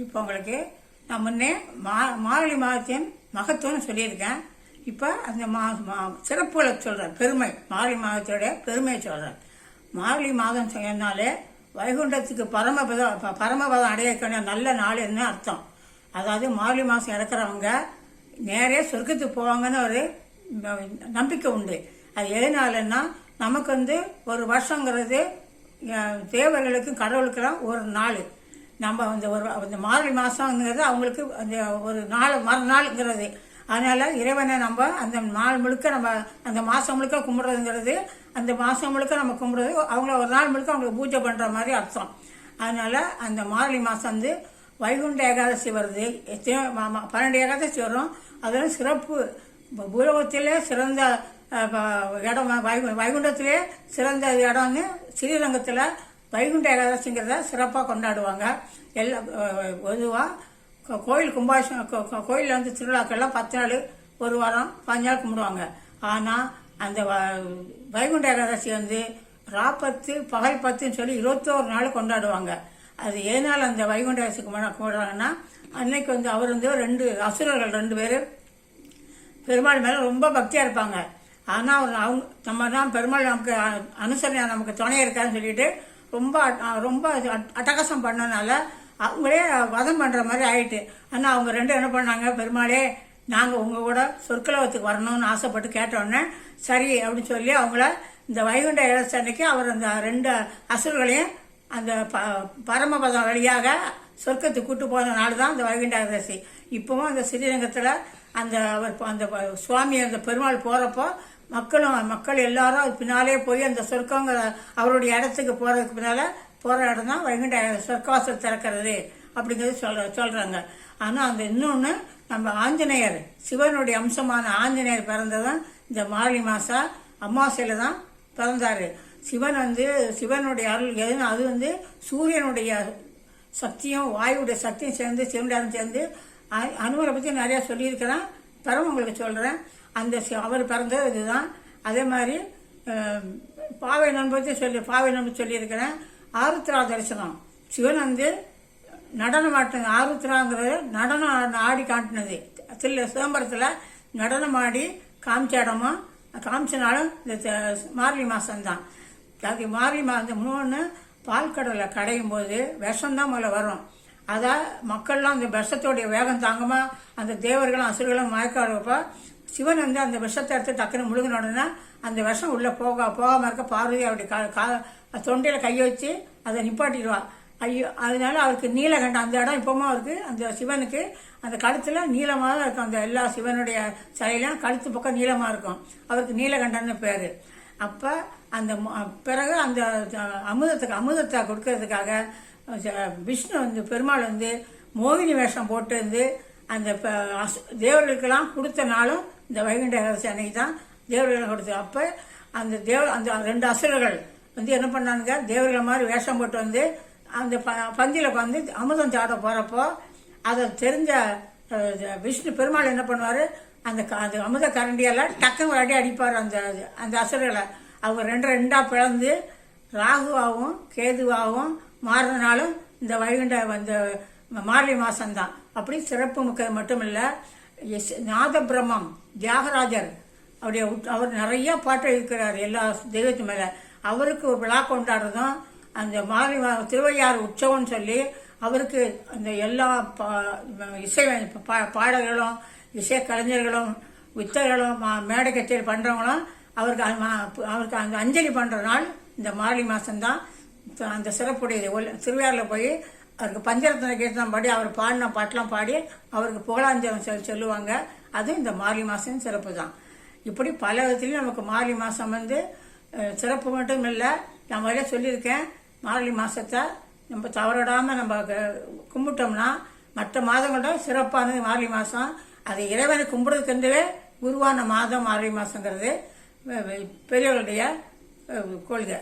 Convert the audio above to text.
இப்போ உங்களுக்கு நான் முன்னே மார்கழி மாதத்தின் மகத்துவம்னு சொல்லியிருக்கேன். இப்போ அந்த சிறப்புகளை சொல்கிறேன், பெருமை, மார்கழி மாதத்தோட பெருமையை சொல்கிறேன். மார்கழி மாதம் சொன்னாலே வைகுண்டத்துக்கு பரமபதம் அடையக்கூடிய நல்ல நாள் என்ன அர்த்தம். அதாவது மார்கழி மாதம் இறக்குறவங்க நேரே சொர்க்கத்துக்கு போவாங்கன்னு ஒரு நம்பிக்கை உண்டு. அது எதனாலன்னா நமக்கு ஒரு வருஷங்கிறது தேவர்களுக்கும் கடவுளுக்கெல்லாம் ஒரு நாள். நம்ம அந்த மார்கழி மாதங்கிறது அவங்களுக்கு அந்த ஒரு மறுநாளுங்கிறது. அதனால இறைவனை நம்ம அந்த நாள் முழுக்க நம்ம அந்த மாதம் முழுக்க கும்பிட்றதுங்கிறது, அந்த மாதம் முழுக்க நம்ம கும்பிட்றது அவங்கள ஒரு நாள் முழுக்க அவங்களுக்கு பூஜை பண்ணுற மாதிரி அர்த்தம். அதனால அந்த மார்கழி மாதம் வைகுண்ட ஏகாதசி வருது. 12 ஏகாதசி வரும். அதெல்லாம் சிறப்பு. பூலோகத்திலே சிறந்த இடம், வைகுண்டத்திலே சிறந்த இடம்னு ஸ்ரீரங்கத்தில் வைகுண்ட ஏகாதசிங்கிறத சிறப்பாக கொண்டாடுவாங்க. பொதுவாக கோயில் கும்பாபிஷேகம் கோயிலில் திருவிழாக்கள்லாம் 10 நாள், ஒரு வாரம், 5 நாள் கும்பிடுவாங்க. ஆனால் அந்த வைகுண்ட ஏகாதசி ராப்பத்து பகல் 10ன்னு சொல்லி 21 நாள் கொண்டாடுவாங்க. அது ஏனால் அந்த வைகுண்ட ஏகாதசி கும்பிடுறாங்கன்னா அன்னைக்கு அவர் 2 அசுரர்கள் 2 பேர் பெருமாள் மேலே ரொம்ப பக்தியாக இருப்பாங்க. ஆனால் நம்ம தான் பெருமாள் நமக்கு அனுசரணை நமக்கு துணை இருக்கான்னு சொல்லிட்டு ரொம்ப ரொம்ப அட்டகாசம் பண்ணனால அவங்களே வதம் பண்ணுற மாதிரி ஆயிட்டு. ஆனால் அவங்க 2 என்ன பண்ணாங்க, பெருமாளே நாங்கள் உங்கள் கூட சொற்கலவத்துக்கு வரணும்னு ஆசைப்பட்டு கேட்டோடனே சரி அப்படின்னு சொல்லி அவங்கள இந்த வைகுண்ட ஏகாதசி அன்னைக்கு அவர் அந்த 2 அசுரர்களையும் அந்த பரமபதம் வழியாக சொர்க்கத்துக்கு கூட்டு போன நாள் தான் அந்த வைகுண்ட ஏகாதசி. இப்பவும் அந்த ஸ்ரீரங்கத்தில் அந்த சுவாமி அந்த பெருமாள் போகிறப்போ மக்கள் எல்லாரும் அது பின்னாலே போய் அந்த சொர்க்கங்கிற அவருடைய இடத்துக்கு போகிறதுக்கு பின்னால் போகிற இடம் தான் வைகுண்ட சொர்க்கவாசல் திறக்கிறது அப்படிங்கிறது சொல்கிறாங்க. ஆனால் அந்த இன்னொன்று நம்ம ஆஞ்சநேயர், சிவனுடைய அம்சமான ஆஞ்சநேயர் பிறந்ததும் இந்த மார்கழி மாதம் அமாவாசையில் தான் பிறந்தார். சிவனுடைய அருள் எதுனா அது சூரியனுடைய சக்தியும் வாயுடைய சக்தியும் சேர்ந்து சிவனுடைய சேர்ந்து அனுமரை பற்றி நிறையா சொல்லியிருக்கிறேன். பிறகு உங்களுக்கு சொல்கிறேன். அவர் பிறந்தது இதுதான். அதே மாதிரி பாவை நோன்பு சொல்லியிருக்கிறேன். ஆருத்ரா தரிசனம், சிவன் நடனம் ஆட்டினது. ஆருத்ராங்கிறது நடனம் ஆடி காட்டினது. சிதம்பரத்தில் நடனம் ஆடி காமிச்ச இடமும் காமிச்சனாலும் இந்த மார்கழி மாதம்தான். அது மார்கழி மாதம் 3 பால்கடலை கடையும் போது விஷம்தான் முதல்ல வரும். அதான் மக்கள்லாம் அந்த விஷத்தோடைய வேகம் தாங்கமா அந்த தேவர்களும் அசுரர்களும் மயக்காடுப்போ சிவன் அந்த விஷத்தை எடுத்து டக்குன்னு முழுங்கினோடனே அந்த விஷம் உள்ளே போகாமல் இருக்க பார்வதி அவருடைய தொண்டையில் கையை வச்சு அதை நிப்பாட்டிடுவா. ஐயோ, அதனால அவருக்கு நீலகண்டம் அந்த இடம் இப்போவும் அவருக்கு அந்த சிவனுக்கு அந்த கழுத்தில் நீளமாக தான் இருக்கும். அந்த எல்லா சிவனுடைய சிலையிலும் கழுத்து பக்கம் நீளமாக இருக்கும். அவருக்கு நீலகண்டன்னு பேர். அப்போ அந்த பிறகு அந்த அமுதத்தை கொடுக்கறதுக்காக விஷ்ணு பெருமாள் மோகினி வேஷம் போட்டு அந்த தேவர்களுக்கெல்லாம் கொடுத்த நாளும் இந்த வைகுண்ட ஏகாதசி அன்னைக்கு தான் தேவர்களுக்கு கொடுத்து. அப்போ அந்த 2 அசுரர்கள் என்ன பண்ணானுங்க, தேவர்கள் மாதிரி வேஷம் போட்டு அந்த பந்தியில் உட்காந்து அமுதம் சாட போகிறப்போ அதை தெரிஞ்ச விஷ்ணு பெருமாள் என்ன பண்ணுவார், அந்த அமுத கரண்டியெல்லாம் டக்குன்னு ஒரு அடி அடிப்பார் அந்த அசுரர்களை. அவங்க 2 பிளந்து ராகுவாகவும் கேதுவாகவும் மாறினாலும் இந்த வைகுண்ட மார்கழி மாதம்தான். அப்படி சிறப்பு மிக்கது மட்டும் இல்லை, நாத பிரம்மம் தியாகராஜர் அவர் நிறைய பாட்டு இருக்கிறார் எல்லா தெய்வத்து மேலே. அவருக்கு ஒரு விழா கொண்டாடுறதும் அந்த மார்கழி திருவையாறு உற்சவம்னு சொல்லி அவருக்கு அந்த எல்லா இசை பாடகர்களும் இசை கலைஞர்களும் வித்தர்களும் மேடை கச்சேரி பண்ணுறவங்களும் அவருக்கு அந்த அஞ்சலி பண்ணுற நாள் இந்த மார்கழி மாதம்தான். அந்த சிறப்புடையது. திருவையாறில் போய் அவருக்கு பஞ்சரத்ன கீர்த்தனம் பாடி அவர் பாடின பாட்டெலாம் பாடி அவருக்கு புகழாஞ்சலம் சொல்லுவாங்க. அது இந்த மார்கழி மாதம் சிறப்பு தான். இப்படி பல விதத்துலையும் நமக்கு மார்கழி மாதம் சிறப்பு மட்டும் இல்லை. நான் முதல்ல சொல்லியிருக்கேன், மார்கழி மாதத்தை நம்ம தவறிடாமல் நம்ம கும்பிட்டோம்னா மற்ற மாதங்களோட சிறப்பானது மார்கழி மாதம். அது இறைவனை கும்பிடுறதுக்கென்றே உருவான மாதம் மார்கழி மாதங்கிறது பெரியவர்களுடைய கொள்கை.